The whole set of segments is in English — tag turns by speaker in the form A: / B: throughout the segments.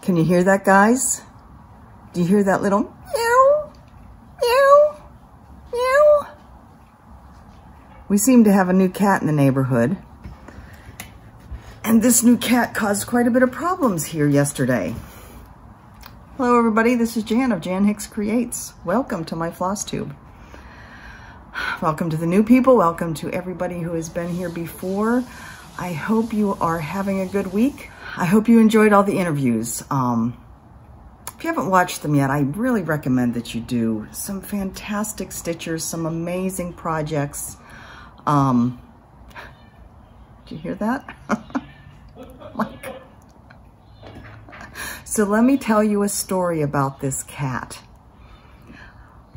A: Can you hear that, guys? Do you hear that little meow, meow, meow? We seem to have a new cat in the neighborhood. And this new cat caused quite a bit of problems here yesterday. Hello everybody, this is Jan of Jan Hicks Creates. Welcome to my Flosstube. Welcome to the new people, welcome to everybody who has been here before. I hope you are having a good week. I hope you enjoyed all the interviews. If you haven't watched them yet, I really recommend that you do. Some fantastic stitchers, some amazing projects. Did you hear that? So let me tell you a story about this cat.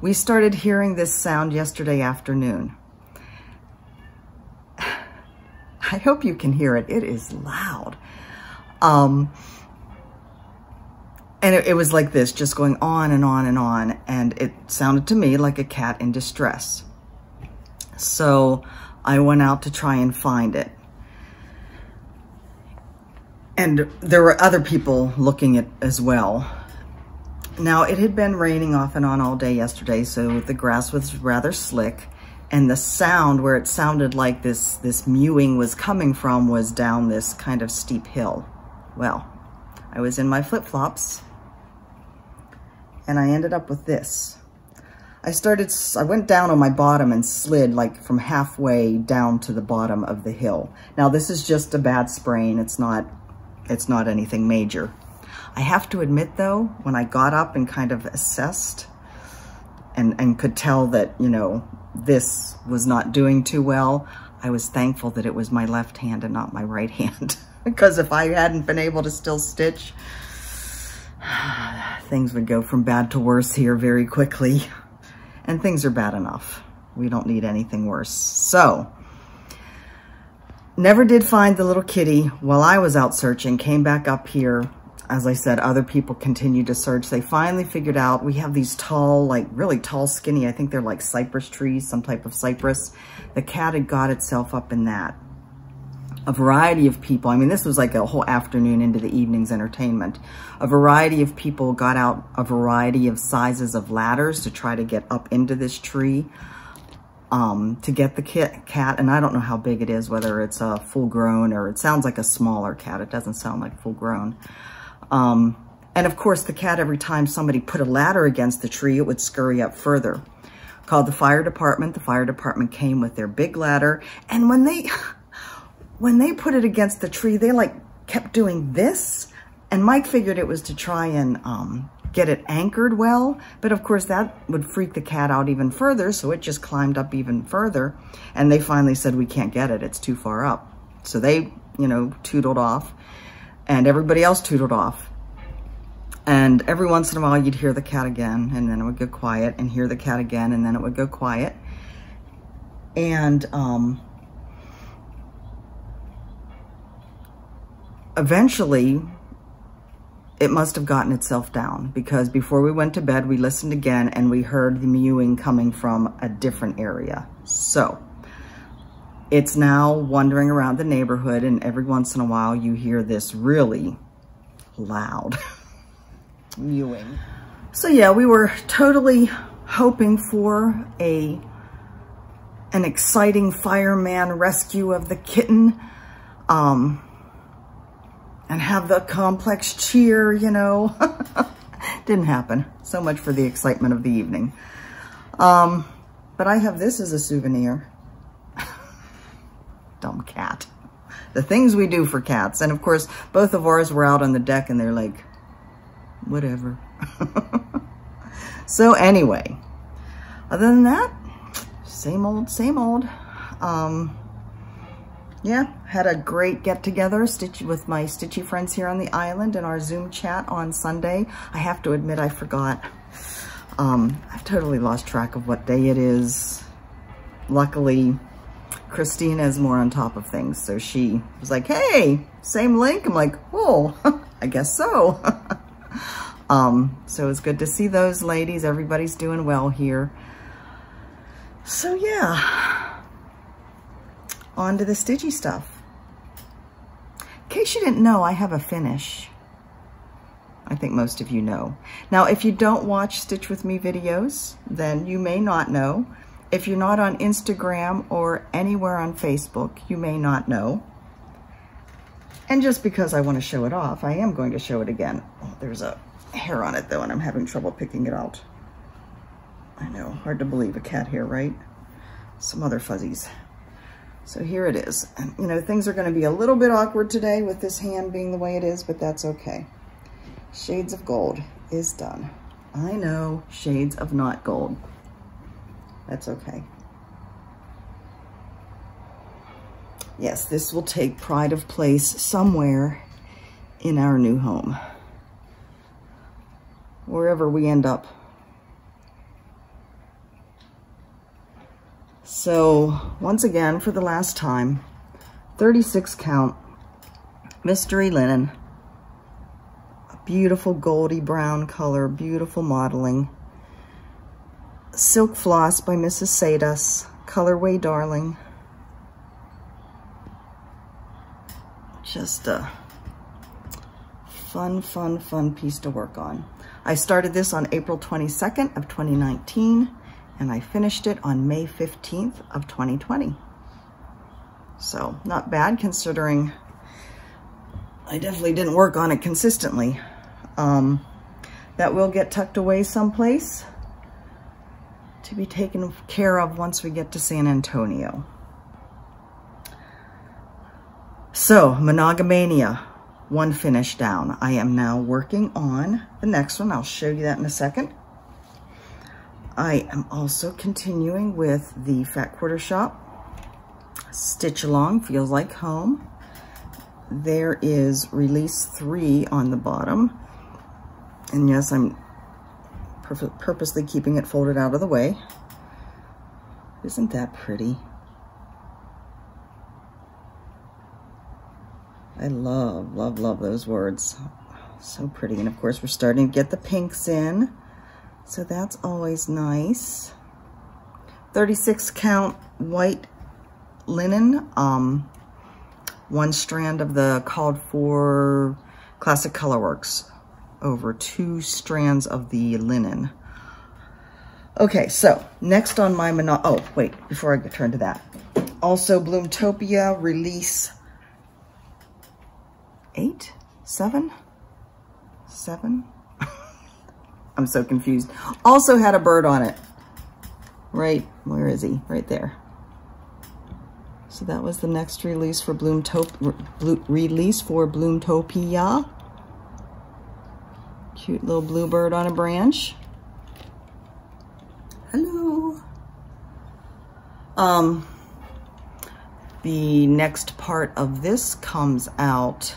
A: We started hearing this sound yesterday afternoon. I hope you can hear it. It is loud. And it was like this, just going on and on and on. And it sounded to me like a cat in distress. So I went out to try and find it. And there were other people looking at as well. Now, it had been raining off and on all day yesterday, so the grass was rather slick. And the sound, where it sounded like this mewing was coming from, was down this kind of steep hill. Well, I was in my flip-flops, and I ended up with this. I went down on my bottom and slid like from halfway down to the bottom of the hill. Now, this is just a bad sprain. It's not anything major. I have to admit though, when I got up and kind of assessed and could tell that, you know, this was not doing too well, I was thankful that it was my left hand and not my right hand. Because if I hadn't been able to still stitch, things would go from bad to worse here very quickly. And things are bad enough. We don't need anything worse. So, never did find the little kitty while I was out searching, came back up here. As I said, other people continued to search. They finally figured out we have these tall, like really tall, skinny, I think they're like cypress trees, some type of cypress. The cat had got itself up in that. A variety of people, I mean, this was like a whole afternoon into the evening's entertainment. A variety of people got out a variety of sizes of ladders to try to get up into this tree. To get the cat, and I don't know how big it is, whether it's a full grown or it sounds like a smaller cat. It doesn't sound like full grown. And of course the cat, every time somebody put a ladder against the tree, it would scurry up further. Called the fire department. The fire department came with their big ladder, and when they put it against the tree, they like kept doing this, and Mike figured it was to try and get it anchored well, but of course that would freak the cat out even further, so it just climbed up even further, and they finally said, we can't get it, it's too far up. So they, you know, tootled off, and everybody else tootled off. And every once in a while you'd hear the cat again, and then it would go quiet, and hear the cat again, and then it would go quiet. And eventually it must have gotten itself down, because before we went to bed, we listened again and we heard the mewing coming from a different area. So it's now wandering around the neighborhood, and every once in a while you hear this really loud mewing. So yeah, we were totally hoping for an exciting fireman rescue of the kitten, and have the complex cheer, you know. Didn't happen. So much for the excitement of the evening. But I have this as a souvenir. Dumb cat. The things we do for cats. And of course, both of ours were out on the deck and they're like, whatever. So anyway, other than that, same old, same old. Yeah, had a great get-together with my stitchy friends here on the island in our Zoom chat on Sunday. I have to admit I forgot. I've totally lost track of what day it is. Luckily, Christina is more on top of things, so she was like, hey, same link? I'm like, oh, I guess so. So it's good to see those ladies. Everybody's doing well here. So yeah, on to the stitchy stuff. In case you didn't know, I have a finish. I think most of you know. Now, if you don't watch Stitch With Me videos, then you may not know. If you're not on Instagram or anywhere on Facebook, you may not know. And just because I want to show it off, I am going to show it again. Oh, there's a hair on it though, and I'm having trouble picking it out. I know, hard to believe, a cat hair, right? Some other fuzzies. So here it is. And, you know, things are going to be a little bit awkward today with this hand being the way it is, but that's okay. Shades of Gold is done. I know, shades of not gold. That's okay. Yes, this will take pride of place somewhere in our new home. Wherever we end up. So, once again, for the last time, 36 count, mystery linen. A beautiful goldy brown color, beautiful modeling. Silk floss by Mrs. Sadas, colorway Darling. Just a fun, fun, fun piece to work on. I started this on April 22nd of 2019, and I finished it on May 15th of 2020. So not bad considering I definitely didn't work on it consistently. That will get tucked away someplace to be taken care of once we get to San Antonio. So, Monogamania, one finish down. I am now working on the next one. I'll show you that in a second. I am also continuing with the Fat Quarter Shop. Stitch Along, Feels Like Home. There is release 3 on the bottom. And yes, I'm purposely keeping it folded out of the way. Isn't that pretty? I love, love, love those words. So pretty. And of course, we're starting to get the pinks in. So that's always nice. 36 count white linen. One strand of the called for Classic Colorworks over 2 strands of the linen. Okay, so next on my oh wait, before I turn to that. Also Bloomtopia release 8, 7. I'm so confused. Also had a bird on it. Right, where is he? Right there. So that was the next release for Bloomtopia. Cute little bluebird on a branch. Hello. The next part of this comes out.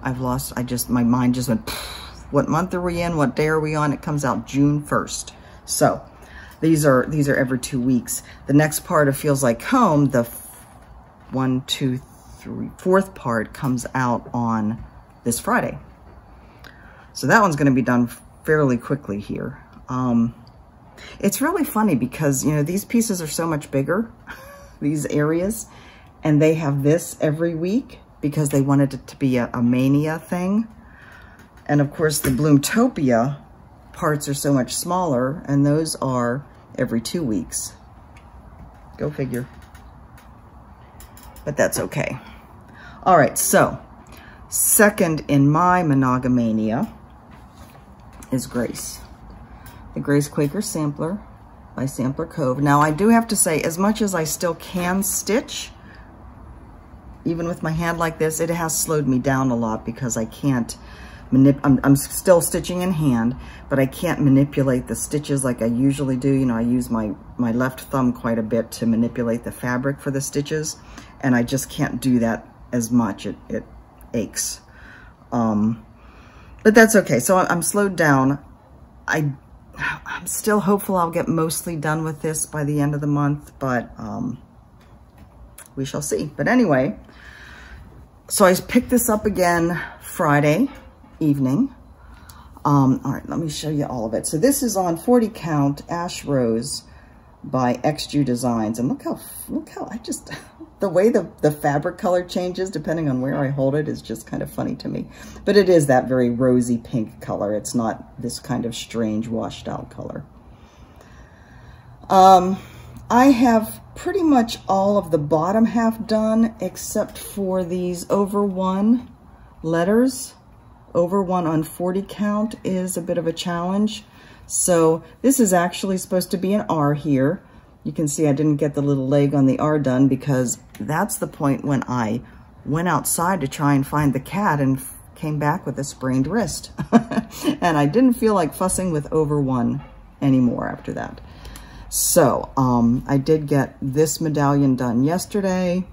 A: My mind just went, what month are we in? What day are we on? It comes out June 1st. So these are every 2 weeks. The next part of Feels Like Home, the 4th part comes out on this Friday. So that one's going to be done fairly quickly here. It's really funny because, you know, these pieces are so much bigger, these areas, and they have this every week because they wanted it to be a mania thing. And of course the Bloomtopia parts are so much smaller, and those are every 2 weeks. Go figure. But that's okay. All right, so second in my Monogamania is Grace. The Grace Quaker Sampler by Sampler Cove. Now I do have to say, as much as I still can stitch, even with my hand like this, it has slowed me down a lot because I can't I'm still stitching in hand, but I can't manipulate the stitches like I usually do. You know, I use my left thumb quite a bit to manipulate the fabric for the stitches, and I just can't do that as much. It aches. But that's okay. So I'm slowed down. I'm still hopeful I'll get mostly done with this by the end of the month, but we shall see. But anyway, so I picked this up again Friday evening. All right, let me show you all of it. So this is on 40 count Ash Rose by XG Designs. And look how I just, the way the fabric color changes depending on where I hold it is just kind of funny to me. But it is that very rosy pink color. It's not this kind of strange washed out color. I have pretty much all of the bottom half done except for these over 1 letters. Over 1 on 40 count is a bit of a challenge. So this is actually supposed to be an R here. You can see I didn't get the little leg on the R done because that's the point when I went outside to try and find the cat and came back with a sprained wrist. And I didn't feel like fussing with over 1 anymore after that. So I did get this medallion done yesterday.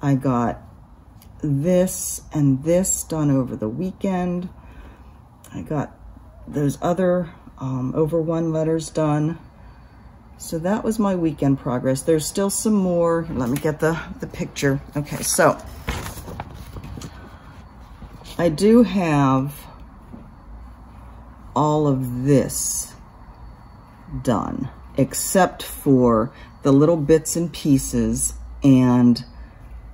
A: I got this and this done over the weekend. I got those other over 1 letters done. So that was my weekend progress. There's still some more. Let me get the picture. Okay, so I do have all of this done, except for the little bits and pieces and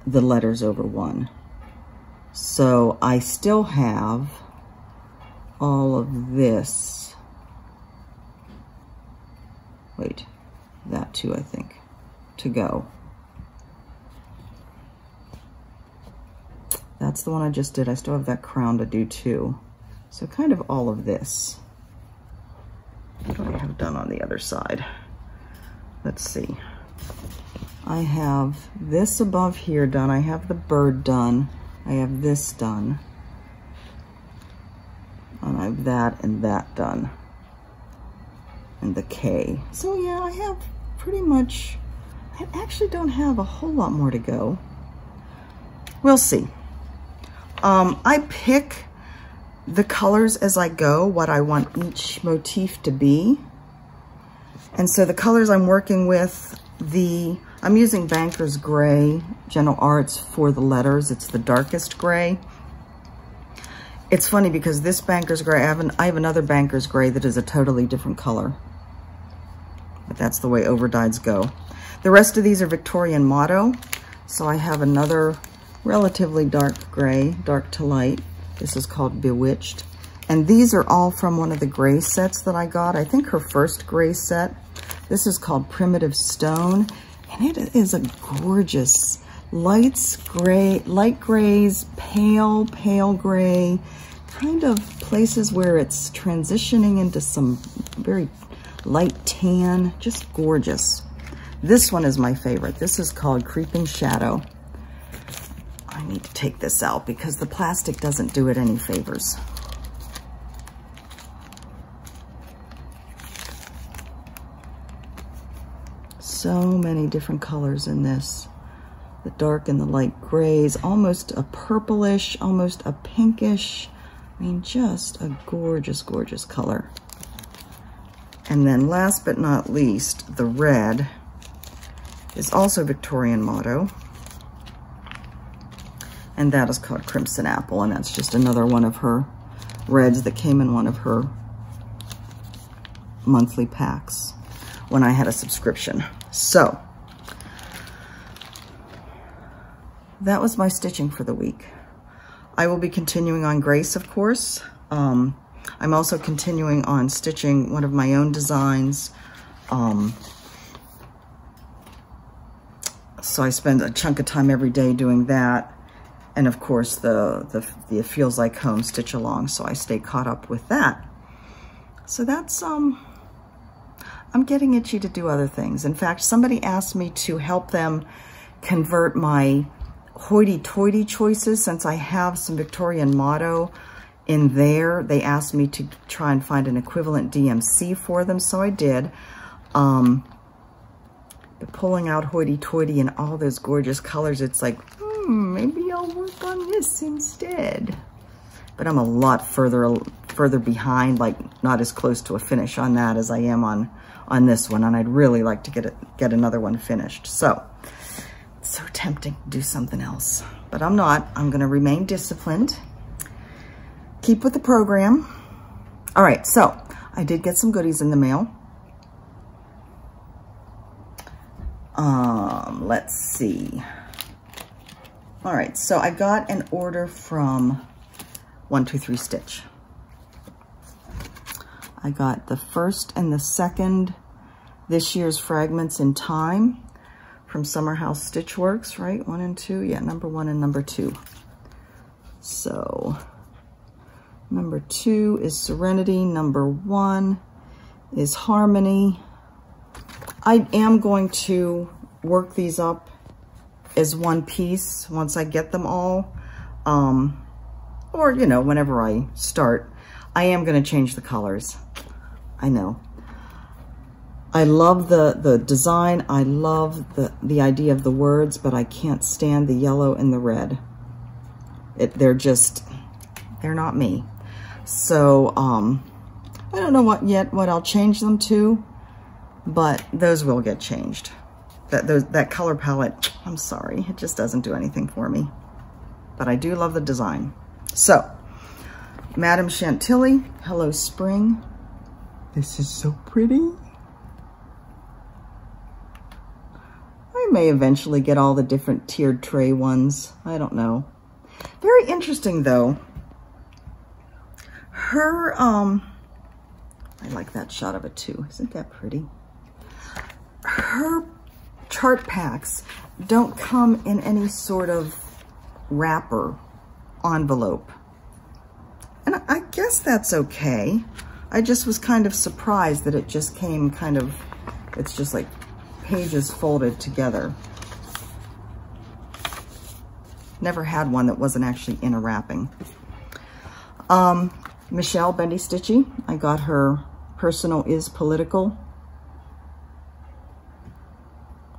A: the letters over 1. So I still have all of this. Wait, that too, I think, to go. That's the one I just did. I still have that crown to do too. So kind of all of this. What do I have done on the other side? Let's see. I have this above here done. I have the bird done. I have this done. And I have that and that done. And the K. So yeah, I have pretty much, I actually don't have a whole lot more to go. We'll see. I pick the colors as I go, what I want each motif to be. And so the colors I'm working with, I'm using Banker's Gray, Gentle Arts for the letters. It's the darkest gray. It's funny because this Banker's Gray, I have another Banker's Gray that is a totally different color. But that's the way overdyes go. The rest of these are Victorian Motto. So I have another relatively dark gray, dark to light. This is called Bewitched. And these are all from one of the gray sets that I got. I think her first gray set. This is called Primitive Stone. And it is a gorgeous light grays, pale gray, kind of places where it's transitioning into some very light tan, just gorgeous. This one is my favorite. This is called Creeping Shadow. I need to take this out because the plastic doesn't do it any favors. So many different colors in this. The dark and the light grays, almost a purplish, almost a pinkish. I mean, just a gorgeous, gorgeous color. And then last but not least, the red is also Victorian Motto. And that is called Crimson Apple. And that's just another one of her reds that came in one of her monthly packs when I had a subscription. So that was my stitching for the week. I will be continuing on Grace, of course. I'm also continuing on stitching one of my own designs. So I spend a chunk of time every day doing that. And of course the It Feels Like Home stitch along, so I stay caught up with that. So that's, I'm getting itchy to do other things. In fact, somebody asked me to help them convert my hoity-toity choices, since I have some Victorian Motto in there. They asked me to try and find an equivalent DMC for them, so I did. But pulling out hoity-toity in all those gorgeous colors, it's like, maybe I'll work on this instead. But I'm a lot further behind, like not as close to a finish on that as I am on this one, and I'd really like to get another one finished. So it's so tempting to do something else, but I'm not. I'm gonna remain disciplined, keep with the program. All right, so I did get some goodies in the mail. Let's see. All right, so I got an order from 123 Stitch. I got the first and the second this year's Fragments in Time from Summer House Stitch Works, right? 1 and 2, yeah, number 1 and number 2. So number 2 is Serenity, number 1 is Harmony. I am going to work these up as one piece once I get them all, or, you know, whenever I start. I am going to change the colors. I know. I love the design. I love the idea of the words, but I can't stand the yellow and the red. They're not me. So, I don't know what I'll change them to, but those will get changed. That color palette, I'm sorry, it just doesn't do anything for me. But I do love the design. So, Madame Chantilly, Hello Spring. This is so pretty. I may eventually get all the different tiered tray ones. I don't know. Very interesting though. Her, I like that shot of it too. Isn't that pretty? Her chart packs don't come in any sort of wrapper envelope. And I guess that's okay. I just was kind of surprised that it just came kind of, it's just like pages folded together. Never had one that wasn't actually in a wrapping. Michelle Bendy Stitchy, I got her Personal is Political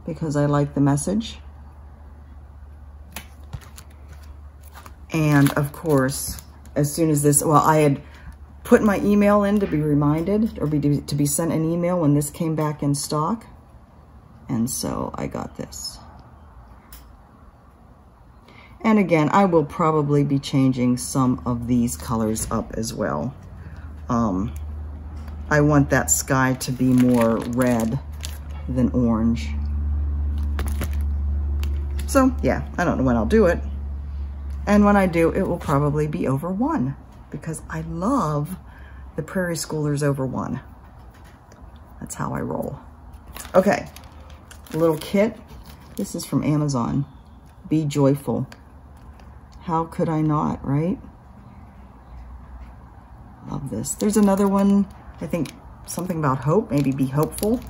A: because I like the message. And of course, as soon as this, well, I had put my email in to be reminded or to be sent an email when this came back in stock. And so I got this. And again, I will probably be changing some of these colors up as well. I want that sky to be more red than orange. So yeah, I don't know when I'll do it. And when I do, it will probably be over 1 because I love the Prairie Schoolers over 1. That's how I roll. Okay, little kit. This is from Amazon. Be Joyful. How could I not, right? Love this. There's another one, I think something about hope, maybe Be Hopeful.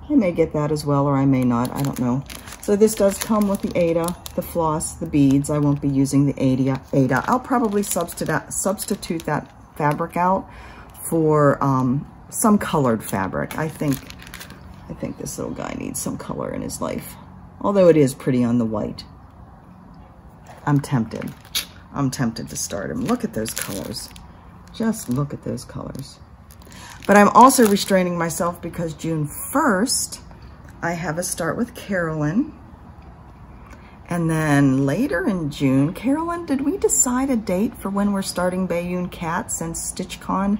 A: I may get that as well, or I may not, I don't know. So this does come with the Ada, the floss, the beads. I won't be using the Ada. I'll probably substitute that fabric out for some colored fabric. I think this little guy needs some color in his life, although it is pretty on the white. I'm tempted. I'm tempted to start him. Look at those colors. Just look at those colors. But I'm also restraining myself because June 1st, I have a Start with Carolyn. And then later in June, Carolyn, did we decide a date for when we're starting Bayonne Cat since StitchCon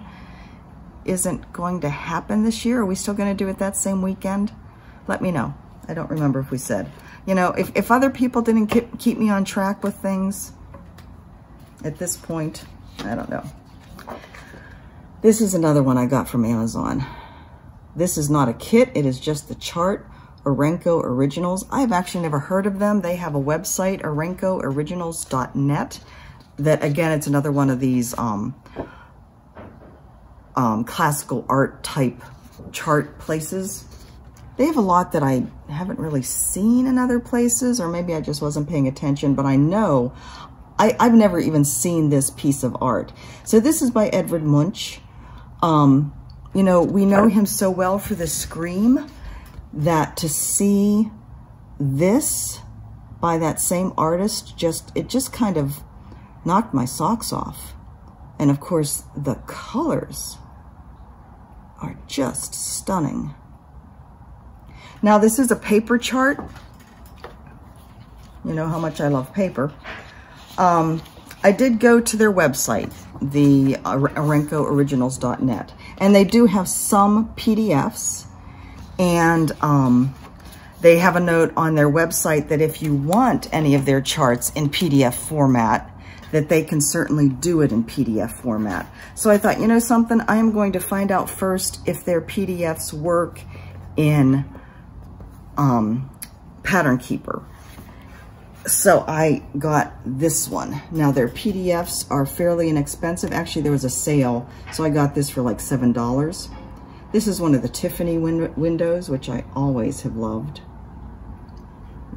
A: isn't going to happen this year? Are we still going to do it that same weekend? Let me know. I don't remember if we said. You know, if other people didn't keep me on track with things at this point, I don't know. This is another one I got from Amazon. This is not a kit. It is just the chart, Orenco Originals. I've actually never heard of them. They have a website, orencooriginals.net. That, again, it's another one of these classical art type chart places. They have a lot that I haven't really seen in other places, or maybe I just wasn't paying attention, but I know I've never even seen this piece of art. So this is by Edvard Munch. You know, we know him so well for the Scream that to see this by that same artist, it just kind of knocked my socks off. And of course, the colors are just stunning. Now, this is a paper chart. You know how much I love paper. I did go to their website, the orencooriginals.net, and they do have some PDFs, and They have a note on their website that if you want any of their charts in PDF format, that they can certainly do it in PDF format. So I thought, you know something, I am going to find out first if their PDFs work in Pattern Keeper. So I got this one. Now their PDFs are fairly inexpensive. Actually, there was a sale, so I got this for like $7. This is one of the Tiffany windows, which I always have loved.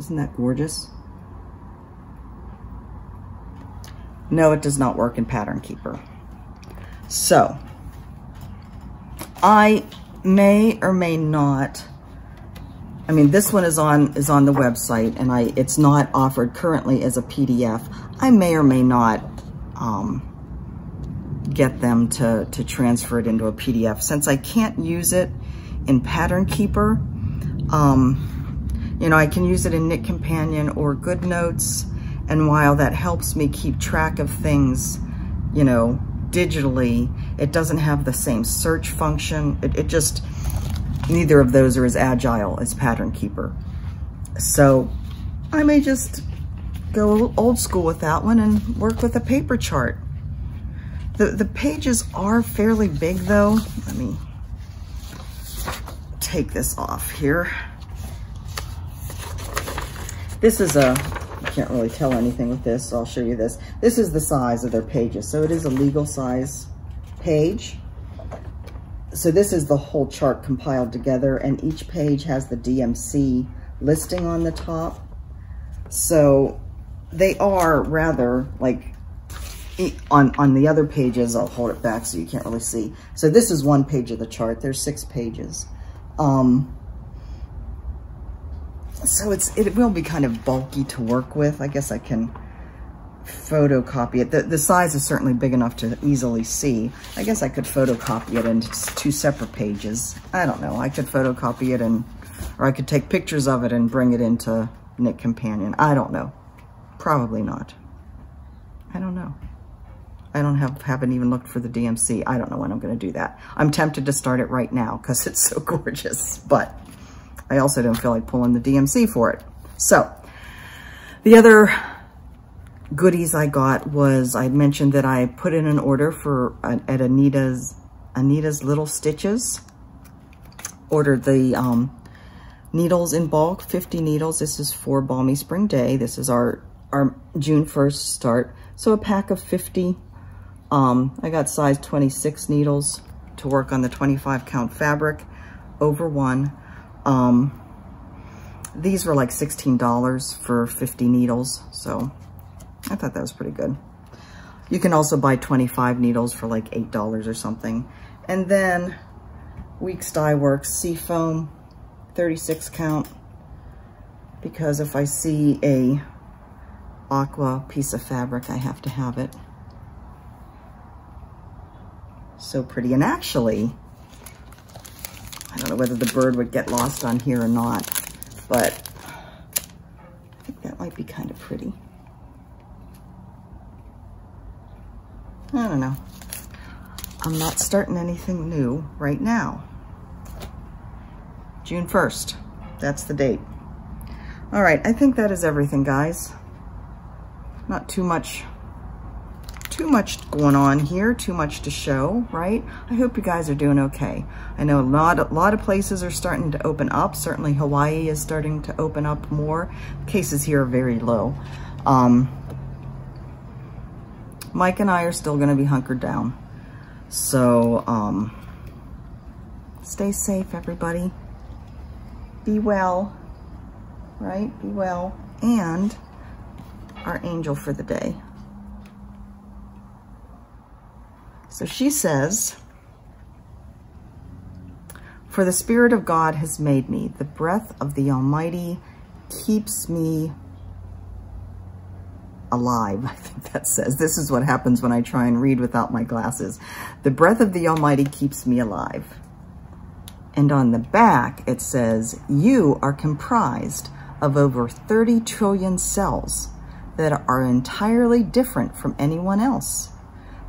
A: Isn't that gorgeous? No, it does not work in Pattern Keeper. So I may or may not, I mean, this one is on the website, and it's not offered currently as a PDF. I may or may not get them to transfer it into a PDF. Since I can't use it in Pattern Keeper, you know, I can use it in Knit Companion or GoodNotes, and while that helps me keep track of things, you know, digitally, it doesn't have the same search function. It just, neither of those are as agile as Pattern Keeper. So I may just go old school with that one and work with a paper chart. The pages are fairly big though. Let me take this off here. This is I can't really tell anything with this, so I'll show you this. This is the size of their pages. So it is a legal size page. So this is the whole chart compiled together, and each page has the DMC listing on the top. So they are rather like, on the other pages, I'll hold it back so you can't really see. So this is one page of the chart. There's 6 pages. So it will be kind of bulky to work with. I guess I can photocopy it. The size is certainly big enough to easily see. I guess I could photocopy it into 2 separate pages. I don't know. I could photocopy it or I could take pictures of it and bring it into Knit Companion. I don't know. Probably not. I don't know. I haven't even looked for the DMC. I don't know when I'm going to do that. I'm tempted to start it right now because it's so gorgeous, but I also don't feel like pulling the DMC for it. So the other goodies I got was, I mentioned that I put in an order at Anita's Little Stitches. Ordered the needles in bulk, 50 needles. This is for Balmy Spring Day. This is our June 1st start. So a pack of 50. I got size 26 needles to work on the 25 count fabric over 1. These were like $16 for 50 needles, so I thought that was pretty good. You can also buy 25 needles for like $8 or something. And then Weeks Dye Works Seafoam, 36 count, because if I see a aqua piece of fabric, I have to have it. So pretty. And actually, I don't know whether the bird would get lost on here or not, but I think that might be kind of pretty. I don't know. I'm not starting anything new right now. June 1st, that's the date. All right, I think that is everything, guys. Not too much going on here, too much to show, right? I hope you guys are doing okay. I know a lot of places are starting to open up. Certainly Hawaii is starting to open up more. Cases here are very low. Mike and I are still gonna be hunkered down. So stay safe, everybody. Be well, right? Be well. And our angel for the day. So she says, "For the Spirit of God has made me. The breath of the Almighty keeps me alive." I think that says, this is what happens when I try and read without my glasses. The breath of the Almighty keeps me alive. And on the back, it says, "You are comprised of over 30 trillion cells that are entirely different from anyone else.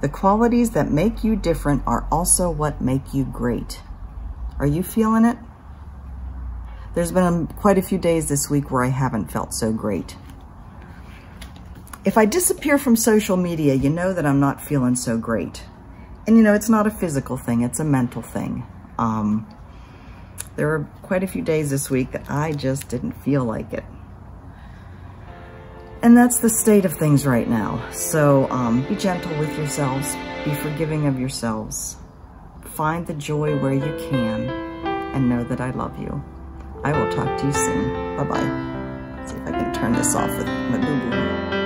A: The qualities that make you different are also what make you great." Are you feeling it? There's been quite a few days this week where I haven't felt so great. If I disappear from social media, you know that I'm not feeling so great. And you know, it's not a physical thing, it's a mental thing. There were quite a few days this week that I just didn't feel like it. And that's the state of things right now. So be gentle with yourselves, be forgiving of yourselves. Find the joy where you can, and know that I love you. I will talk to you soon. Bye-bye. See if I can turn this off with my boo-boo.